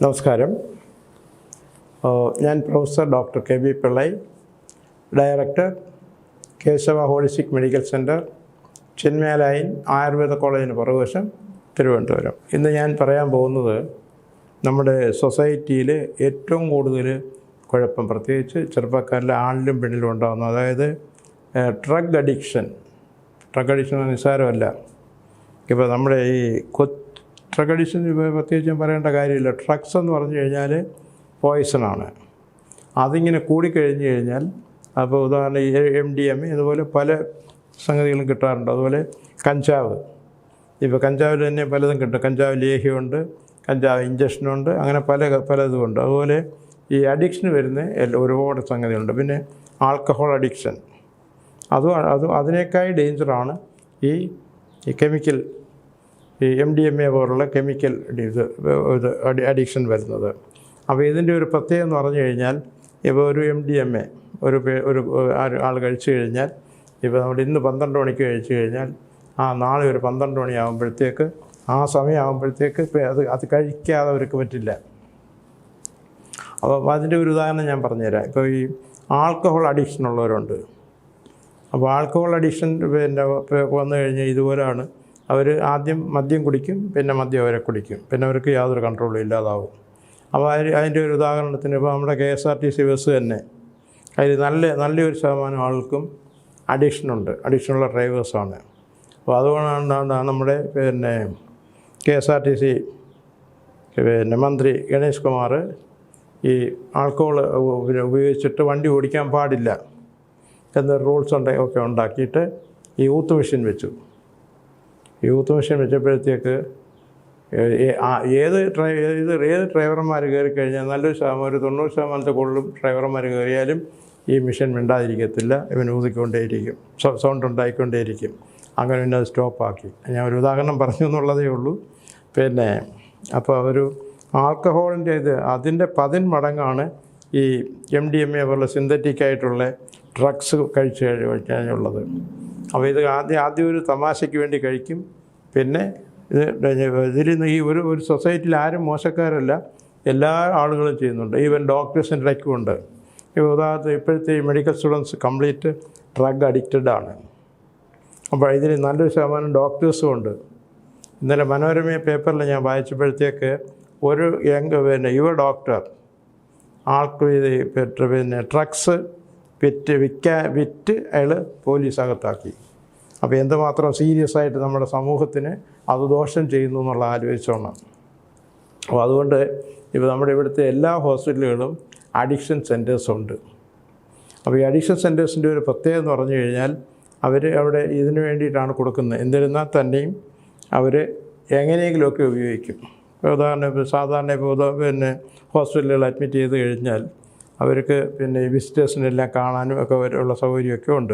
നമസ്കാരം. ഞാൻ professor doctor K B. Pillai, director, Keshava holistic medical centre, Chinmaya lane, Ayurveda കോളേജിന് പുറകുവശം, തിരുവനന്തപുരം. ഇന്ന് ഞാൻ പറയാൻ പോകുന്നത് നമ്മുടെ സൊസൈറ്റിയിൽ ഏറ്റവും കൂടുതൽ കുഴപ്പം, പ്രത്യേകിച്ച് ചെറുപ്പക്കാരിലെ ആണിലും പെണ്ണിലും ഉണ്ടാകുന്നു, അതായത് ഡ്രഗ് അഡിക്ഷൻ നിസ്സാരമല്ല. ഇപ്പോൾ നമ്മുടെ ഈ ഡ്രഗ് അഡിക്ഷൻ പ്രത്യേകിച്ചും പറയേണ്ട കാര്യമില്ല. ഡ്രഗ്സ് എന്ന് പറഞ്ഞു കഴിഞ്ഞാൽ പോയ്സണാണ്. അതിങ്ങനെ കൂടിക്കഴിഞ്ഞ് കഴിഞ്ഞാൽ, അപ്പോൾ ഉദാഹരണം MDMA ഇതുപോലെ പല സംഗതികളും കിട്ടാറുണ്ട്. അതുപോലെ കഞ്ചാവ്, ഇപ്പോൾ കഞ്ചാവിൽ തന്നെ പലതും കിട്ടും. കഞ്ചാവ് ലേഹ്യമുണ്ട്, കഞ്ചാവ് ഇഞ്ചക്ഷനുണ്ട്, അങ്ങനെ പലതുമുണ്ട്. അതുപോലെ ഈ അഡിക്ഷൻ വരുന്ന ഒരുപാട് സംഗതികളുണ്ട്. പിന്നെ ആൽക്കഹോൾ അഡിക്ഷൻ, അതിനേക്കാൾ ഡേഞ്ചറാണ് ഈ കെമിക്കൽ, ഈ MDMA പോലുള്ള കെമിക്കൽ അഡിക്ഷൻ വരുന്നത്. അപ്പോൾ ഇതിൻ്റെ ഒരു പ്രത്യേകത എന്ന് പറഞ്ഞു കഴിഞ്ഞാൽ, ഇപ്പോൾ ഒരു MDMA ഒരു ആൾ കഴിച്ചു കഴിഞ്ഞാൽ, ഇപ്പോൾ നമ്മൾ ഇന്ന് 12 മണിക്ക് കഴിച്ചു കഴിഞ്ഞാൽ നാളെ ഒരു 12 മണിയാകുമ്പോഴത്തേക്ക്, ആ സമയമാകുമ്പോഴത്തേക്ക് അത് കഴിക്കാതെ അവർക്ക് പറ്റില്ല. അപ്പോൾ അതിൻ്റെ ഒരു ഉദാഹരണം ഞാൻ പറഞ്ഞുതരാം. ഇപ്പോൾ ഈ ആൽക്കഹോൾ അഡിക്ഷൻ ഉള്ളവരുണ്ട്. അപ്പോൾ ആൽക്കഹോൾ അഡിക്ഷൻ പിന്നെ വന്നു കഴിഞ്ഞാൽ ഇതുപോലെയാണ്. അവർ ആദ്യം മദ്യം കുടിക്കും, പിന്നെ മദ്യം അവരെ കുടിക്കും, പിന്നെ അവർക്ക് യാതൊരു കൺട്രോളും ഇല്ലാതാവും. അപ്പോൾ അതിൻ്റെ ഒരു ഉദാഹരണത്തിന് ഇപ്പോൾ നമ്മുടെ KSRTC ബസ് തന്നെ, അതിൽ നല്ലൊരു ശതമാനം ആൾക്കും അഡിക്ഷനുള്ള ഡ്രൈവേഴ്സാണ്. അപ്പോൾ അതുകൊണ്ടാണ് നമ്മുടെ KSRTC മന്ത്രി ഗണേഷ് കുമാർ ഈ ആൽക്കഹോൾ ഉപയോഗിച്ചിട്ട് വണ്ടി ഓടിക്കാൻ പാടില്ല എന്ന റൂൾസ് ഒക്കെ ഉണ്ടാക്കിയിട്ട് ഈ യൂത്ത് മിഷൻ വെച്ചു. വെച്ചപ്പോഴത്തേക്ക് ഏത് ഡ്രൈവർമാർ കയറി കഴിഞ്ഞാൽ നല്ലൊരു ശതമാനം, ഒരു 90% കൂടുതലും ഡ്രൈവർമാർ കയറിയാലും ഈ മിഷൻ മിണ്ടാതിരിക്കത്തില്ല. ഇവൻ ഊതിക്കൊണ്ടേയിരിക്കും, സൗണ്ട് ഉണ്ടായിക്കൊണ്ടേയിരിക്കും. അങ്ങനെ പിന്നെ അത് സ്റ്റോപ്പാക്കി. ഞാൻ ഒരു ഉദാഹരണം പറഞ്ഞു എന്നുള്ളതേ ഉള്ളൂ. പിന്നെ അപ്പോൾ ഒരു ആൽക്കഹോളിൻ്റെ അതിൻ്റെ 10 മടങ്ങാണ് ഈ MDMA പോലുള്ള സിന്തറ്റിക് ആയിട്ടുള്ള ഡ്രഗ്സ് കഴിച്ച് കഴിഞ്ഞുള്ളത്. അപ്പോൾ ഇത് ആദ്യം ഒരു തമാശയ്ക്ക് വേണ്ടി കഴിക്കും. പിന്നെ ഇതിൽ നിന്ന് ഈ ഒരു സൊസൈറ്റിയിൽ ആരും മോശക്കാരല്ല, എല്ലാ ആളുകളും ചെയ്യുന്നുണ്ട്. ഈവൻ ഡോക്ടേഴ്സിൻ്റെ ഇടയ്ക്കുമുണ്ട്. ഇപ്പോൾ ഉദാഹരണത്തിന് ഇപ്പോഴത്തെ ഈ medical students complete drug addicted ആണ്. അപ്പോൾ ഇതിൽ നല്ലൊരു ശതമാനം ഡോക്ടേഴ്സും ഉണ്ട്. ഇന്നലെ മനോരമ പേപ്പറിൽ ഞാൻ വായിച്ചപ്പോഴത്തേക്ക് ഒരു യുവ ഡോക്ടർ ആൾക്ക് ഡ്രഗ്സ് വിറ്റ് അയാൾ പോലീസകത്താക്കി. അപ്പോൾ എന്തുമാത്രം സീരിയസ് ആയിട്ട് നമ്മുടെ സമൂഹത്തിന് അത് ദോഷം ചെയ്യുന്നു എന്നുള്ള ആലോചിച്ചോണം. അപ്പോൾ അതുകൊണ്ട് ഇപ്പോൾ നമ്മുടെ ഇവിടുത്തെ എല്ലാ ഹോസ്പിറ്റലുകളും അഡിക്ഷൻ സെൻറ്റേഴ്സുണ്ട്. അപ്പോൾ ഈ അഡിക്ഷൻ സെൻറ്റേഴ്സിൻ്റെ ഒരു പ്രത്യേകത എന്ന് പറഞ്ഞു കഴിഞ്ഞാൽ, അവർ അവിടെ ഇതിനു വേണ്ടിയിട്ടാണ് കൊടുക്കുന്നത്. എന്നിരുന്നാൽ തന്നെയും അവർ എങ്ങനെയെങ്കിലുമൊക്കെ ഉപയോഗിക്കും. ഉദാഹരണം സാധാരണ പിന്നെ ഹോസ്പിറ്റലുകൾ അഡ്മിറ്റ് ചെയ്ത് കഴിഞ്ഞാൽ അവർക്ക് പിന്നെ വിസിറ്റേഴ്സിനെല്ലാം കാണാനും ഒക്കെ ഉള്ള സൗകര്യമൊക്കെ ഉണ്ട്.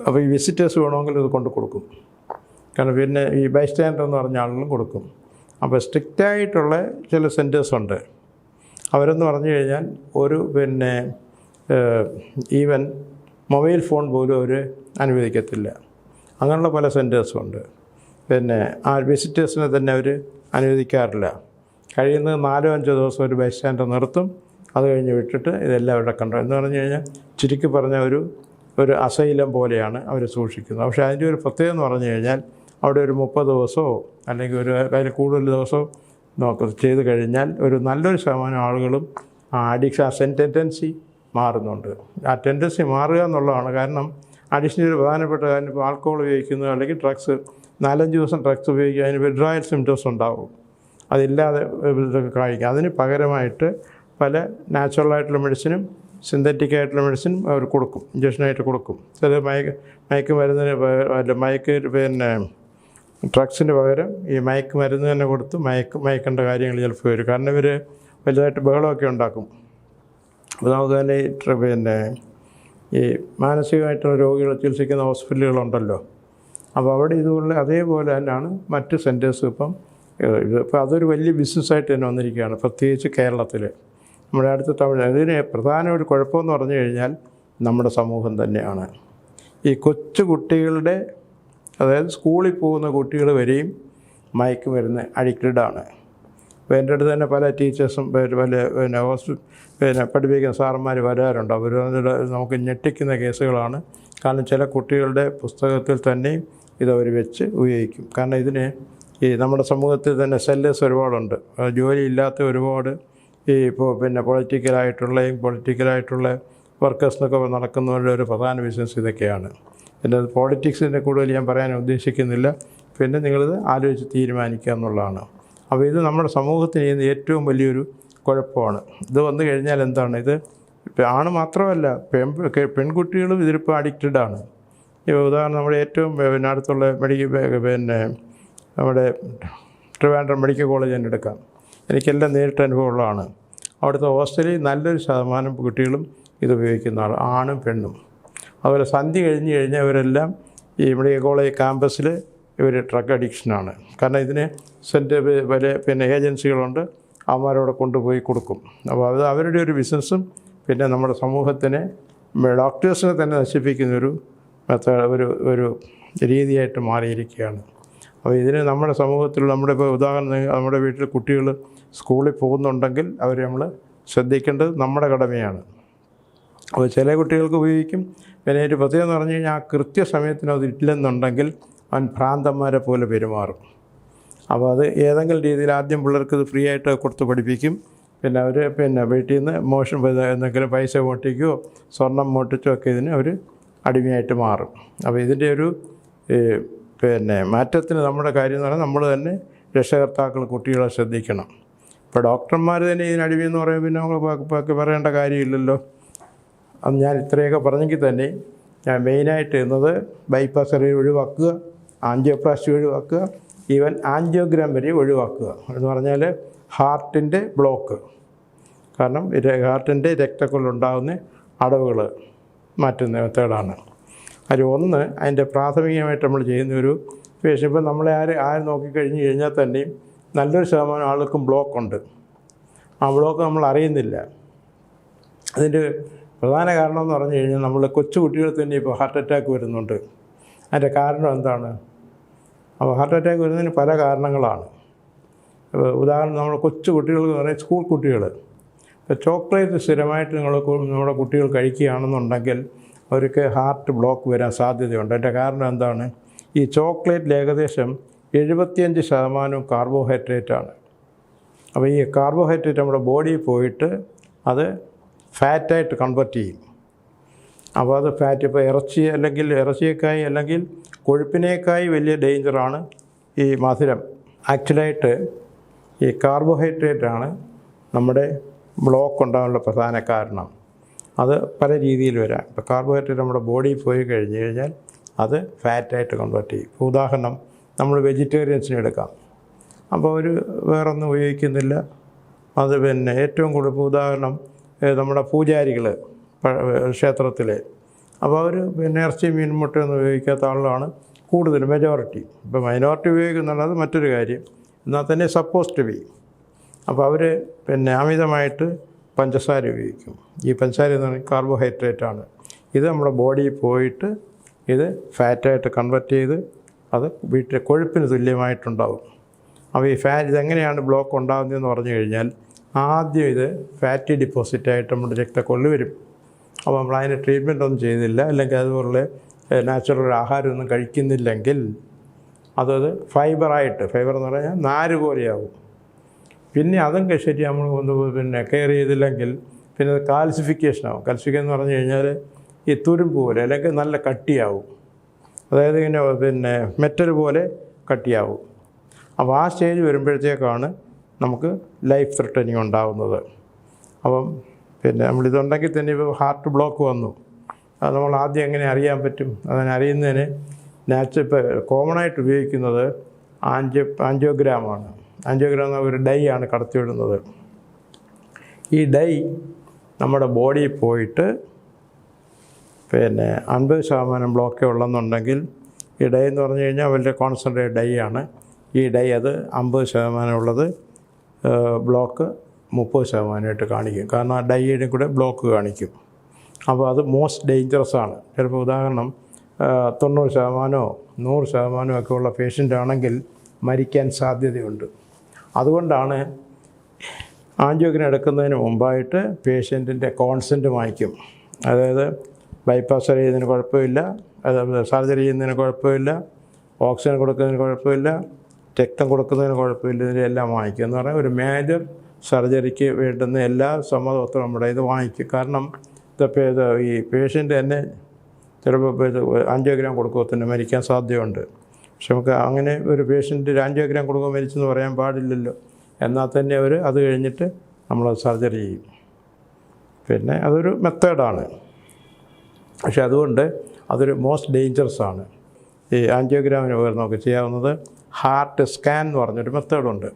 അപ്പോൾ ഈ വിസിറ്റേഴ്സ് വേണമെങ്കിൽ ഇത് കൊണ്ട് കൊടുക്കും. കാരണം പിന്നെ ഈ ബൈസ്റ്റാൻഡർ എന്ന് പറഞ്ഞ ആളുകളും കൊടുക്കും. അപ്പോൾ സ്ട്രിക്റ്റായിട്ടുള്ള ചില സെൻറ്റേഴ്സുണ്ട്. അവരെന്ന് പറഞ്ഞു കഴിഞ്ഞാൽ ഒരു പിന്നെ ഈവൻ മൊബൈൽ ഫോൺ പോലും അവർ അനുവദിക്കത്തില്ല. അങ്ങനെയുള്ള പല സെൻറ്റേഴ്സും ഉണ്ട്. പിന്നെ ആ വിസിറ്റേഴ്സിനെ തന്നെ അവർ അനുവദിക്കാറില്ല. കഴിയുന്നത് 4-5 ദിവസം ഒരു ബൈസ്റ്റാൻഡർ നിർത്തും. അത് കഴിഞ്ഞ് വിട്ടിട്ട് ഇതെല്ലാം അവിടെ കണ്ടു എന്ന് പറഞ്ഞു കഴിഞ്ഞാൽ ചുരുക്കി പറഞ്ഞ ഒരു അസൈലം പോലെയാണ് അവർ സൂക്ഷിക്കുന്നത്. പക്ഷേ അതിൻ്റെ ഒരു പ്രത്യേകത എന്ന് പറഞ്ഞു കഴിഞ്ഞാൽ, അവിടെ ഒരു 30 ദിവസമോ അല്ലെങ്കിൽ അതിൽ കൂടുതൽ ദിവസമോ ചെയ്ത് കഴിഞ്ഞാൽ ഒരു നല്ലൊരു ശതമാനം ആളുകളും ആ ടെൻഡൻസി മാറുന്നുണ്ട്. ആ ടെൻഡൻസി മാറുക എന്നുള്ളതാണ്. കാരണം അഡിക്ഷൻ്റെ ഒരു പ്രധാനപ്പെട്ട കാര്യം, ഇപ്പോൾ ആൽക്കഹോൾ ഉപയോഗിക്കുന്നത് അല്ലെങ്കിൽ ഡ്രഗ്സ് 4-5 ദിവസം ഡ്രഗ്സ് ഉപയോഗിക്കുക, അതിന് വിഡ്രായൽ സിംറ്റംസ് ഉണ്ടാവും. അതില്ലാതെ ഇതൊക്കെ കാണിക്കും. അതിന് പകരമായിട്ട് പല നാച്ചുറലായിട്ടുള്ള മെഡിസിനും സിന്തറ്റിക് ആയിട്ടുള്ള മെഡിസിനും അവർ കൊടുക്കും, ഇഞ്ചക്ഷനായിട്ട് കൊടുക്കും. ചില മയക്കുമരുന്നിന് പിന്നെ ഡ്രഗ്സിന് പകരം ഈ മയക്കുമരുന്ന് തന്നെ കൊടുത്ത് മയക്കേണ്ട കാര്യങ്ങൾ ചിലപ്പോൾ വരും. കാരണം ഇവർ വലുതായിട്ട് ബഹളമൊക്കെ ഉണ്ടാക്കും. അപ്പോൾ നമുക്ക് തന്നെ പിന്നെ ഈ മാനസികമായിട്ടുള്ള രോഗികളെ ചികിത്സിക്കുന്ന ഹോസ്പിറ്റലുകളുണ്ടല്ലോ. അപ്പോൾ അവിടെ ഇതുപോലെ അതേപോലെ തന്നെയാണ് മറ്റ് സെൻറ്റേഴ്സും. ഇപ്പോൾ അതൊരു വലിയ ബിസിനസ്സായിട്ട് തന്നെ വന്നിരിക്കുകയാണ്, പ്രത്യേകിച്ച് കേരളത്തിൽ. നമ്മുടെ അടുത്ത ഇതിന് പ്രധാന ഒരു കുഴപ്പമെന്ന് പറഞ്ഞു കഴിഞ്ഞാൽ നമ്മുടെ സമൂഹം തന്നെയാണ്. ഈ കൊച്ചു കുട്ടികളുടെ, അതായത് സ്കൂളിൽ പോകുന്ന കുട്ടികൾ വരെയും മയക്കുമരുന്ന് അഡിക്റ്റഡാണ്. അപ്പോൾ എൻ്റെ അടുത്ത് തന്നെ പല ടീച്ചേഴ്സും പഠിപ്പിക്കുന്ന സാറന്മാർ വരാറുണ്ട്. അവർ നമുക്ക് ഞെട്ടിക്കുന്ന കേസുകളാണ്. കാരണം ചില കുട്ടികളുടെ പുസ്തകത്തിൽ തന്നെയും ഇതവർ വെച്ച് ഉപയോഗിക്കും. കാരണം ഇതിന് ഈ നമ്മുടെ സമൂഹത്തിൽ തന്നെ സെല്ലേഴ്സ് ഒരുപാടുണ്ട്. ജോലിയില്ലാത്ത ഒരുപാട് ഇപ്പോൾ പൊളിറ്റിക്കലായിട്ടുള്ള വർക്കേഴ്സ് എന്നൊക്കെ നടക്കുന്നവരുടെ ഒരു പ്രധാന ബിസിനസ് ഇതൊക്കെയാണ്. പിന്നെ പോളിറ്റിക്സിൻ്റെ കൂടുതൽ ഞാൻ പറയാൻ ഉദ്ദേശിക്കുന്നില്ല. പിന്നെ നിങ്ങളിത് ആലോചിച്ച് തീരുമാനിക്കുക എന്നുള്ളതാണ്. അപ്പോൾ ഇത് നമ്മുടെ സമൂഹത്തിന് ചെയ്യുന്ന ഏറ്റവും വലിയൊരു കുഴപ്പമാണ്. ഇത് വന്നു കഴിഞ്ഞാൽ എന്താണ്, ഇത് ആണ് മാത്രമല്ല പെൺകുട്ടികളും ഇതിലിപ്പോൾ അഡിക്റ്റഡാണ്. ഉദാഹരണം നമ്മുടെ ഏറ്റവും അടുത്തുള്ള നമ്മുടെ ട്രിവാൻഡ്രം മെഡിക്കൽ കോളേജ് തന്നെ എടുക്കാം. എനിക്കെല്ലാം നേരിട്ട് അനുഭവമുള്ളതാണ്. അവിടുത്തെ ഹോസ്റ്റലിൽ നല്ലൊരു ശതമാനം കുട്ടികളും ഇത് ഉപയോഗിക്കുന്ന ആണും പെണ്ണും. അതുപോലെ സന്ധ്യ കഴിഞ്ഞ് കഴിഞ്ഞാൽ ഇവരെല്ലാം ഈ മെഡിക്കൽ കോളേജ് ക്യാമ്പസിൽ ഇവർ ഡ്രഗ് അഡിക്ഷനാണ്. കാരണം ഇതിന് ഏജൻസികളുണ്ട്, അവന്മാരവിടെ കൊണ്ടുപോയി കൊടുക്കും. അപ്പോൾ അത് അവരുടെ ഒരു ബിസിനസ്സും പിന്നെ നമ്മുടെ സമൂഹത്തിനെ ഡോക്ടേഴ്സിനെ തന്നെ നശിപ്പിക്കുന്നൊരു ഒരു രീതിയായിട്ട് മാറിയിരിക്കുകയാണ്. അപ്പോൾ ഇതിന് നമ്മുടെ സമൂഹത്തിൽ ഇപ്പോൾ ഉദാഹരണം നമ്മുടെ വീട്ടിൽ കുട്ടികൾ സ്കൂളിൽ പോകുന്നുണ്ടെങ്കിൽ അവർ നമ്മൾ ശ്രദ്ധിക്കേണ്ടത് നമ്മുടെ കടമയാണ്. അപ്പോൾ ചില കുട്ടികൾക്ക് ഉപയോഗിക്കും. പിന്നെ ഒരു പ്രത്യേകം എന്ന് പറഞ്ഞു കഴിഞ്ഞാൽ ആ കൃത്യസമയത്തിന് അത് ഇല്ലെന്നുണ്ടെങ്കിൽ അവൻ ഭ്രാന്തന്മാരെ പോലെ പെരുമാറും. അപ്പോൾ അത് ഏതെങ്കിലും രീതിയിൽ ആദ്യം പിള്ളേർക്ക് ഇത് ഫ്രീ ആയിട്ട് കൊടുത്ത് പഠിപ്പിക്കും. പിന്നെ അവർ വീട്ടിൽ നിന്ന് എന്തെങ്കിലും പൈസ മോട്ടിക്കുകയോ സ്വർണം മോട്ടിച്ചോ ഒക്കെ ഇതിന് അവർ അടിമയായിട്ട് മാറും. അപ്പോൾ ഇതിൻ്റെ ഒരു മാറ്റത്തിന് നമ്മുടെ കാര്യം എന്ന് പറഞ്ഞാൽ നമ്മൾ തന്നെ രക്ഷകർത്താക്കൾ കുട്ടികളെ ശ്രദ്ധിക്കണം. ഇപ്പോൾ ഡോക്ടർമാർ തന്നെ ഇതിനടിമയെന്ന് പറയുമ്പോൾ പിന്നെ നമ്മൾ പറയേണ്ട കാര്യമില്ലല്ലോ. അത് ഞാൻ ഇത്രയൊക്കെ പറഞ്ഞെങ്കിൽ തന്നെ ഞാൻ മെയിനായിട്ട് ചെയ്യുന്നത് ബൈപ്പാസ് സർജറി ഒഴിവാക്കുക, ആൻജിയോപ്ലാസ്റ്റി ഒഴിവാക്കുക, ഈവൻ ആൻജിയോഗ്രാം വരെ ഒഴിവാക്കുക. എന്ന് പറഞ്ഞാൽ ഹാർട്ടിൻ്റെ ബ്ലോക്ക്, കാരണം ഹാർട്ടിൻ്റെ രക്തക്കൊള്ളുണ്ടാകുന്ന അടവുകൾ മാറ്റുന്ന മെത്തേഡാണ്. ഒന്ന് അതിൻ്റെ പ്രാഥമികമായിട്ട് നമ്മൾ ചെയ്യുന്നൊരു പേഷ്യൻ്റ്. ഇപ്പം നമ്മളെ ആര് നോക്കിക്കഴിഞ്ഞ് കഴിഞ്ഞാൽ തന്നെയും നല്ലൊരു ശതമാനം ആൾക്കും ബ്ലോക്കുണ്ട്. ആ ബ്ലോക്ക് നമ്മൾ അറിയുന്നില്ല. അതിൻ്റെ പ്രധാന കാരണം എന്ന് പറഞ്ഞു കഴിഞ്ഞാൽ നമ്മൾ കൊച്ചു കുട്ടികൾ തന്നെ ഇപ്പോൾ ഹാർട്ട് അറ്റാക്ക് വരുന്നുണ്ട്. അതിൻ്റെ കാരണം എന്താണ്? അപ്പോൾ ഹാർട്ട് അറ്റാക്ക് വരുന്നതിന് പല കാരണങ്ങളാണ്. ഉദാഹരണം നമ്മൾ കൊച്ചു കുട്ടികൾ എന്ന് പറഞ്ഞാൽ സ്കൂൾ കുട്ടികൾ ഇപ്പോൾ ചോക്ലേറ്റ് സ്ഥിരമായിട്ട് നമ്മുടെ കുട്ടികൾ കഴിക്കുകയാണെന്നുണ്ടെങ്കിൽ അവർക്ക് ഹാർട്ട് ബ്ലോക്ക് വരാൻ സാധ്യതയുണ്ട്. അതിൻ്റെ കാരണം എന്താണ്? ഈ ചോക്ലേറ്റിൽ ഏകദേശം 75% കാർബോഹൈഡ്രേറ്റാണ്. അപ്പോൾ ഈ കാർബോഹൈഡ്രേറ്റ് നമ്മുടെ ബോഡിയിൽ പോയിട്ട് അത് ഫാറ്റായിട്ട് കൺവെർട്ട് ചെയ്യും. അപ്പോൾ അത് ഫാറ്റ് ഇപ്പോൾ ഇറച്ചിയേക്കായി അല്ലെങ്കിൽ കൊഴുപ്പിനേക്കായി വലിയ ഡേഞ്ചറാണ് ഈ മധുരം. ആക്ച്വലായിട്ട് ഈ കാർബോഹൈഡ്രേറ്റാണ് നമ്മുടെ ബ്ലോക്ക് ഉണ്ടാകാനുള്ള പ്രധാന കാരണം. അത് പല രീതിയിൽ വരാം. ഇപ്പോൾ കാർബോഹൈഡ്രേറ്റ് നമ്മുടെ ബോഡിയിൽ പോയി കഴിഞ്ഞ് കഴിഞ്ഞാൽ അത് ഫാറ്റായിട്ട് കൺവെർട്ട് ചെയ്യും. ഇപ്പോൾ ഉദാഹരണം നമ്മൾ വെജിറ്റേറിയൻസിനെ എടുക്കാം. അപ്പോൾ അവർ വേറൊന്നും ഉപയോഗിക്കുന്നില്ല. അത് ഏറ്റവും കൂടുതൽ ഉദാഹരണം നമ്മുടെ പൂജാരികൾ ക്ഷേത്രത്തിൽ, അപ്പോൾ അവർ ഇറച്ചി മീൻ മുട്ടയൊന്നും ഉപയോഗിക്കാത്ത ആളാണ് കൂടുതൽ മെജോറിറ്റി. ഇപ്പോൾ മൈനോറിറ്റി ഉപയോഗിക്കുന്നുള്ളത് മറ്റൊരു കാര്യം, എന്നാൽ തന്നെ സപ്പോസ് ടു ബി. അപ്പോൾ അവർ അമിതമായിട്ട് പഞ്ചസാര ഉപയോഗിക്കും. ഈ പഞ്ചസാര എന്ന് പറഞ്ഞാൽ കാർബോഹൈഡ്രേറ്റാണ്. ഇത് നമ്മുടെ ബോഡിയിൽ പോയിട്ട് ഇത് ഫാറ്റായിട്ട് കൺവെർട്ട് ചെയ്ത് അത് വീട്ടിലെ കൊഴുപ്പിന് തുല്യമായിട്ടുണ്ടാവും. അപ്പോൾ ഈ ഇതെങ്ങനെയാണ് ബ്ലോക്ക് ഉണ്ടാകുന്നതെന്ന് പറഞ്ഞു കഴിഞ്ഞാൽ ആദ്യം ഇത് ഫാറ്റി ഡിപ്പോസിറ്റായിട്ട് നമ്മുടെ രക്തക്കൊള്ളു വരും. അപ്പോൾ നമ്മൾ അതിന് ട്രീറ്റ്മെൻ്റ് ഒന്നും ചെയ്തില്ല, അല്ലെങ്കിൽ അതുപോലെ നാച്ചുറൽ ആഹാരമൊന്നും കഴിക്കുന്നില്ലെങ്കിൽ അതത് ഫൈബർ എന്ന് പറഞ്ഞാൽ നാര് പോലെയാവും. പിന്നെ അതും ശരി നമ്മൾ ഒന്ന് കെയർ ചെയ്തില്ലെങ്കിൽ പിന്നെ അത് കാൽസിഫിക്കേഷനാവും. കാൽസിഫിക്കേഷൻ എന്ന് പറഞ്ഞു കഴിഞ്ഞാൽ ഈ തുരുമ്പ് പോലെ അല്ലെങ്കിൽ നല്ല കട്ടിയാവും. അതായത് ഇങ്ങനെ മെറ്റൽ പോലെ കട്ടിയാവും. അപ്പോൾ ആ സ്റ്റേജ് വരുമ്പോഴത്തേക്കാണ് നമുക്ക് ലൈഫ് ത്രെട്ടനിങ് ഉണ്ടാകുന്നത്. അപ്പം നമ്മളിതുണ്ടെങ്കിൽ തന്നെ ഇപ്പോൾ ഹാർട്ട് ബ്ലോക്ക് വന്നു, അത് നമ്മൾ ആദ്യം എങ്ങനെ അറിയാൻ പറ്റും? അതിനെ അറിയുന്നതിന് ഇപ്പോൾ കോമണായിട്ട് ഉപയോഗിക്കുന്നത് ആൻജിയോഗ്രാമാണ്. ആൻജിയോഗ്രാം എന്ന ഒരു ഡൈ ആണ് കടത്തിവിടുന്നത്. ഈ ഡൈ നമ്മുടെ ബോഡിയിൽ പോയിട്ട് 50% ബ്ലോക്കേ ഉള്ളെന്നുണ്ടെങ്കിൽ ഈ ഡൈ എന്ന് പറഞ്ഞു കഴിഞ്ഞാൽ വലിയ കോൺസെൻട്രേറ്റ് ഡൈ ആണ്. ഈ ഡൈ അത് 50% ഉള്ളത് ബ്ലോക്ക് 30% കാണിക്കും. കാരണം ആ ഡൈയുടെ കൂടെ ബ്ലോക്ക് കാണിക്കും. അപ്പോൾ അത് മോസ്റ്റ് ഡേഞ്ചറസ് ആണ്. ചിലപ്പോൾ ഉദാഹരണം 90% 100% ഒക്കെ ഉള്ള പേഷ്യൻ്റ് ആണെങ്കിൽ മരിക്കാൻ സാധ്യതയുണ്ട്. അതുകൊണ്ടാണ് ആൻജിയോഗ്രാം എടുക്കുന്നതിന് മുമ്പായിട്ട് പേഷ്യൻറ്റിൻ്റെ കോൺസെൻറ്റ് വാങ്ങിക്കും. അതായത് ബൈപ്പാസ് ചെയ്യുന്നതിന് കുഴപ്പമില്ല, അതായത് സർജറി ചെയ്യുന്നതിന് കുഴപ്പമില്ല, ഓക്സിജൻ കൊടുക്കുന്നതിന് കുഴപ്പമില്ല, രക്തം കൊടുക്കുന്നതിന് കുഴപ്പമില്ല, ഇതിനെല്ലാം വാങ്ങിക്കും. എന്ന് പറഞ്ഞാൽ ഒരു മേജർ സർജറിക്ക് വേണ്ടുന്ന എല്ലാ സമ്മതപത്രവും നമ്മുടെ ഇത് വാങ്ങിക്കും. കാരണം ഇത് ഈ പേഷ്യൻ്റ് തന്നെ ചിലപ്പോൾ ഇത് ആൻജിയോഗ്രാം കൊടുക്കുമ്പോൾ തന്നെ മരിക്കാൻ സാധ്യതയുണ്ട്. പക്ഷെ നമുക്ക് അങ്ങനെ ഒരു പേഷ്യൻ്റ് ആൻജിയോഗ്രാം കൊടുക്കുമ്പോൾ മരിച്ചെന്ന് പറയാൻ പാടില്ലല്ലോ. എന്നാൽ തന്നെ അവർ അത് കഴിഞ്ഞിട്ട് നമ്മളത് സർജറി ചെയ്യും. പിന്നെ അതൊരു മെത്തേഡാണ്. പക്ഷെ അതുകൊണ്ട് അതൊരു മോസ്റ്റ് ഡേഞ്ചറസ് ആണ്. ഈ ആൻജിയോഗ്രാമിന് പകരം നമുക്ക് ചെയ്യാവുന്നത് ഹാർട്ട് സ്കാൻ എന്ന് പറഞ്ഞൊരു മെത്തേഡുണ്ട്.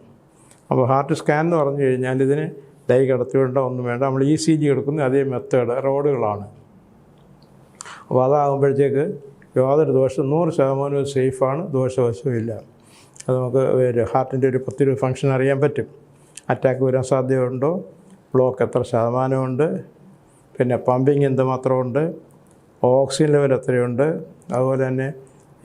അപ്പോൾ ഹാർട്ട് സ്കാൻ എന്ന് പറഞ്ഞു കഴിഞ്ഞാൽ ഇതിന് ഡൈ കടത്തിവിടേണ്ട ഒന്നും വേണ്ട. നമ്മൾ ECG എടുക്കുന്ന അതേ മെത്തേഡ് റോഡുകളാണ്. അപ്പോൾ അതാകുമ്പോഴത്തേക്ക് യാതൊരു ദോഷം 100% സേഫാണ്, ദോഷവശവും ഇല്ല. അത് നമുക്ക് ഹാർട്ടിൻ്റെ ഒരു 10 ഫങ്ഷൻ അറിയാൻ പറ്റും. അറ്റാക്ക് വരാൻ സാധ്യതയുണ്ടോ, ബ്ലോക്ക് എത്ര ശതമാനമുണ്ട്, പിന്നെ പമ്പിങ് എന്തുമാത്രമുണ്ട്, ഓക്സിജൻ ലെവൽ എത്രയുണ്ട്, അതുപോലെ തന്നെ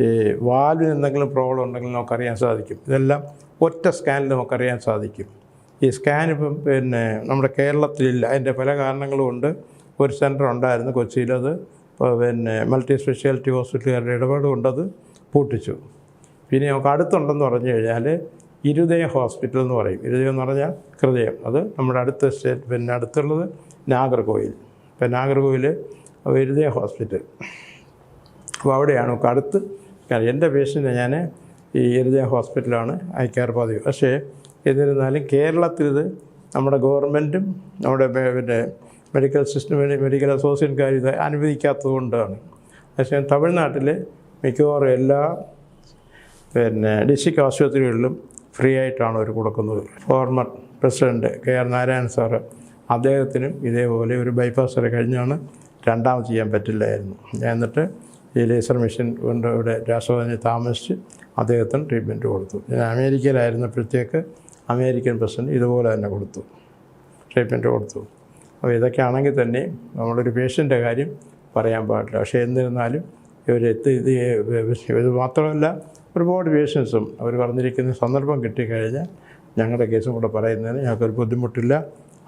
ഈ വാൽവിന് എന്തെങ്കിലും പ്രോബ്ലം ഉണ്ടെങ്കിൽ നമുക്കറിയാൻ സാധിക്കും. ഇതെല്ലാം ഒറ്റ സ്കാനിൽ നമുക്കറിയാൻ സാധിക്കും. ഈ സ്കാൻ ഇപ്പം പിന്നെ നമ്മുടെ കേരളത്തിലില്ല. അതിൻ്റെ പല കാരണങ്ങളും ഉണ്ട്. ഒരു സെൻറ്റർ ഉണ്ടായിരുന്നു കൊച്ചിയിൽ, അത് പിന്നെ മൾട്ടി സ്പെഷ്യാലിറ്റി ഹോസ്പിറ്റലുകാരുടെ ഇടപാട് കൊണ്ടത് പൂട്ടിച്ചു. പിന്നെ നമുക്ക് അടുത്തുണ്ടെന്ന് പറഞ്ഞു കഴിഞ്ഞാൽ ഇരുദയം ഹോസ്പിറ്റൽ എന്ന് പറയും. ഇരുദയം എന്ന് പറഞ്ഞാൽ ഹൃദയം. അത് നമ്മുടെ അടുത്ത പിന്നെ അടുത്തുള്ളത് നാഗർകോവിൽ. ഇപ്പം നാഗർകോവിൽ ഇരുദയം ഹോസ്പിറ്റൽ. അപ്പോൾ അവിടെയാണ് നമുക്ക് അടുത്ത്. എൻ്റെ പേഷ്യൻ്റ് ഞാൻ ഈ ഇരുദയം ഹോസ്പിറ്റലാണ് അയക്കാറ് പതിവ്. പക്ഷേ എന്നിരുന്നാലും കേരളത്തിലിത് നമ്മുടെ ഗവൺമെൻറ്റും നമ്മുടെ പിന്നെ മെഡിക്കൽ സിസ്റ്റം മെഡിക്കൽ അസോസിയേഷൻകാർ ഇത് അനുവദിക്കാത്തത് കൊണ്ടാണ്. പക്ഷേ തമിഴ്നാട്ടിൽ മിക്കവാറും എല്ലാ പിന്നെ ഡിസ്ട്രിക്ട് ആശുപത്രികളിലും ഫ്രീ ആയിട്ടാണ് അവർ കൊടുക്കുന്നത്. Former president KR Narayanan sir, അദ്ദേഹത്തിനും ഇതേപോലെ ഒരു ബൈപ്പാസ് വരെ കഴിഞ്ഞാണ് രണ്ടാമത് ചെയ്യാൻ പറ്റില്ലായിരുന്നു. ഞാൻ എന്നിട്ട് ഈ ലേസർ മെഷീൻ കൊണ്ട് ഇവിടെ രാസവാദനെ താമസിച്ച് അദ്ദേഹത്തിന് ട്രീറ്റ്മെൻറ്റ് കൊടുത്തു. ഞാൻ അമേരിക്കയിലായിരുന്നപ്പോഴത്തേക്ക് അമേരിക്കൻ പ്രസിഡൻറ്റ് ഇതുപോലെ തന്നെ കൊടുത്തു, ട്രീറ്റ്മെൻറ്റ് കൊടുത്തു. അപ്പോൾ ഇതൊക്കെ ആണെങ്കിൽ തന്നെ നമ്മളൊരു പേഷ്യൻ്റെ കാര്യം പറയാൻ പാടില്ല. പക്ഷേ എന്നിരുന്നാലും ഇത് മാത്രമല്ല, ഒരുപാട് പേഷ്യൻസും അവർ പറഞ്ഞിരിക്കുന്ന സന്ദർഭം കിട്ടിക്കഴിഞ്ഞാൽ ഞങ്ങളുടെ കേസും കൂടെ പറയുന്നതിന് ഞങ്ങൾക്കൊരു ബുദ്ധിമുട്ടില്ല.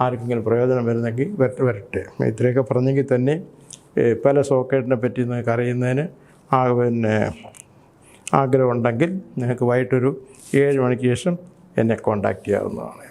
ആർക്കെങ്കിലും പ്രയോജനം വരുന്നെങ്കിൽ വരട്ടെ. ഇത്രയൊക്കെ പറഞ്ഞെങ്കിൽ തന്നെ പല സോക്കേറ്റിനെ പറ്റി നിങ്ങൾക്ക് അറിയുന്നതിന് പിന്നെ ആഗ്രഹമുണ്ടെങ്കിൽ നിങ്ങൾക്ക് വൈകിട്ടൊരു 7 മണിക്ക് ശേഷം എന്നെ കോൺടാക്റ്റ് ചെയ്യാവുന്നതാണ്.